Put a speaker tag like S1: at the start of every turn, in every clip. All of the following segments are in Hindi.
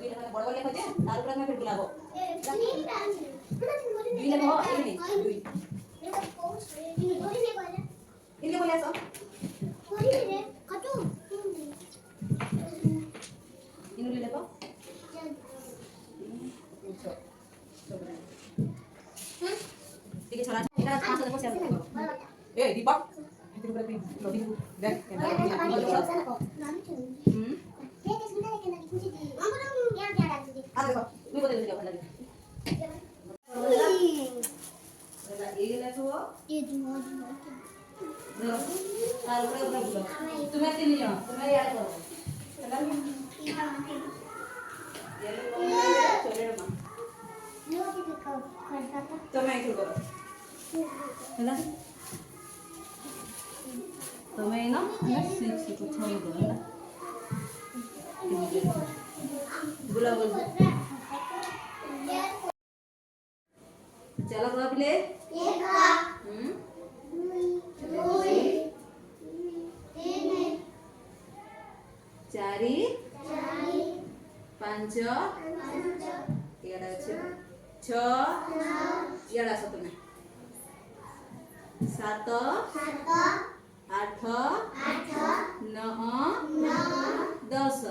S1: बड़ बड़ लेखो जे तार ऊपर में फिर बुलाबो दुई लेखो एक नहीं दुई इनके बोले सो इनु ले लेखो ठीक है छोरा इधर 500 देखो शेयर करो ए दीपक इधर ऊपर भी लोडी देख कैमरा आ देखो मैं बोल दे अपना ये ले तो ये जो तार ऊपर बुलो तुम्हें तीन जन तुम्हें याद करो चला ये लो चले रमा तो मैं क्यों करो चला तो मैं ना सीख को छोड़ दो ना बुला बोल चलो बाप ले एक दुई तीन चारि पांच इयाडा छ इयाडा सत में सात आठ नौ 10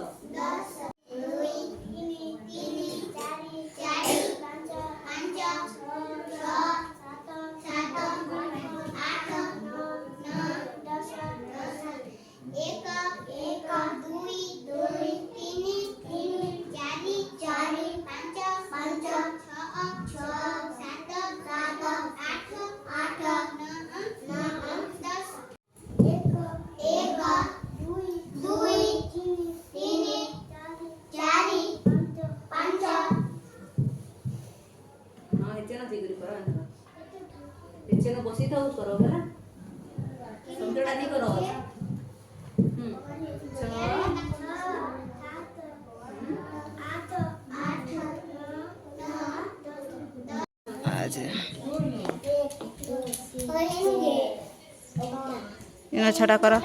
S1: बसी था करो है समझोड़ा नहीं करो
S2: आज इना छटा करो